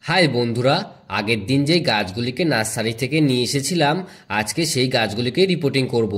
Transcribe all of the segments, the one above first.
High বন্ধুরা, আগের দিন যেই গাছগুলিকে নার্সারি থেকে নিয়ে এসেছিলাম আজকে সেই গাছগুলিকে রিপোর্টিং করব।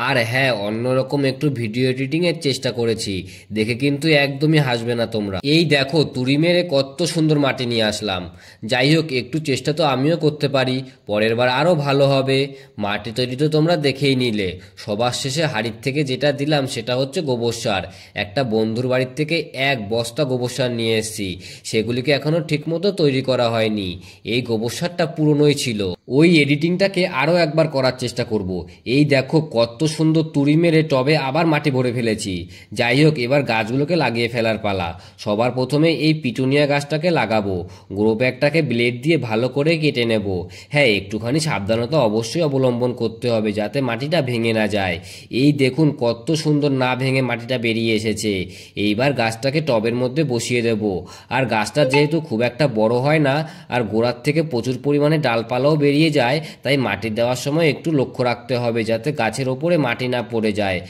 আর হ্যাঁ, অন্যরকম একটু ভিডিও এডিটিং এর চেষ্টা করেছি, দেখে কিন্তু একদমই হাসবে না তোমরা। এই দেখো তুড়ি মেরে কত সুন্দর মাটি নিয়ে আসলাম। যাই হোক, একটু চেষ্টা তো আমিও করতে পারি, পরের বার আরো ভালো হবে। মাটি তৈরি তো তোমরা দেখেই নিলে। সবার শেষে হাড়ির থেকে যেটা দিলাম সেটা হচ্ছে গোবর সার। একটা বন্ধুর বাড়ির থেকে 1 বস্তা গোবর সার নিয়ে এসেছি, সেগুলিকে এখনো ঠিক মতো তৈরি করা হয়নি। এই গোবর সারটা পুরনোই ছিল। ওই এডিটিংটাকে আরো একবার করার চেষ্টা করব। এই দেখো কত সুন্দর তুড়ি মেরে টবে আবার মাটি ভরে ফেলেছি। যাই হোক, এবার গাছগুলোকে লাগিয়ে ফেলার পালা। সবার প্রথমে এই পিটুনিয়া গাছটাকে লাগাবো। গ্রো ব্যাগটাকে ব্লেড দিয়ে ভালো করে কেটে নেব। হ্যাঁ, একটুখানি সাবধানতা অবশ্যই অবলম্বন করতে হবে যাতে মাটিটা ভেঙে না যায়। এই দেখুন কত সুন্দর না ভেঙে মাটিটা বেরিয়ে এসেছে। এইবার গাছটাকে টবের মধ্যে বসিয়ে দেব। আর গাছটা যেহেতু খুব একটা বড় হয় না আর গোড়ার থেকে প্রচুর পরিমাণে ডালপালাও বেরিয়ে যায়, তাই মাটি দেওয়ার সময় একটু লক্ষ্য রাখতে হবে যাতে গাছের ওপরে মাটি না পড়ে যায়।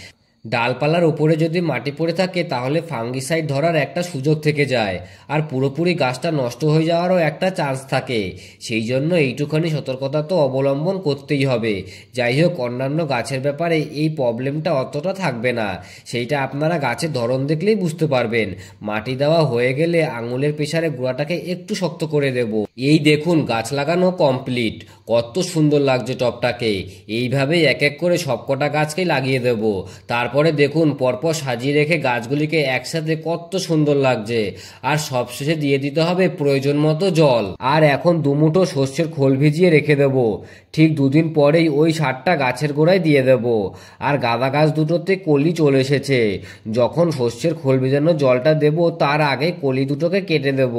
ডালপালার উপরে যদি মাটি পড়ে থাকে তাহলে ফাঙ্গিসাইড ধরার একটা সুযোগ থেকে যায়, আর পুরোপুরি গাছটা নষ্ট হয়ে যাওয়ারও একটা চান্স থাকে। সেই জন্য এইটুখানি সতর্কতা তো অবলম্বন করতেই হবে। যাই হোক, অন্যান্য গাছের ব্যাপারে এই প্রবলেমটা অতটা থাকবে না, সেইটা আপনারা গাছের ধরন দেখলেই বুঝতে পারবেন। মাটি দেওয়া হয়ে গেলে আঙুলের প্রেসারে গোড়াটাকে একটু শক্ত করে দেব। এই দেখুন গাছ লাগানো কমপ্লিট। কত সুন্দর লাগছে টবটাকে। এইভাবেই এক এক করে সবকটা গাছকেই লাগিয়ে দেব। তারপরে দেখুন পরপর সাজিয়ে রেখে গাছগুলিকে একসাথে কত সুন্দর লাগছে। আর সবশেষে দিয়ে দিতে হবে প্রয়োজন মতো জল। আর এখন দুমুঠো সর্ষের খোল ভিজিয়ে রেখে দেব। ঠিক 2 দিন পরেই ওই সারটা গাছের গোড়ায় দিয়ে দেব। আর গাঁদা গাছ দুটোতে কলি চলে এসেছে। যখন সর্ষের খোল ভেজানো জলটা দেব তার আগে কলি দুটোকে কেটে দেব।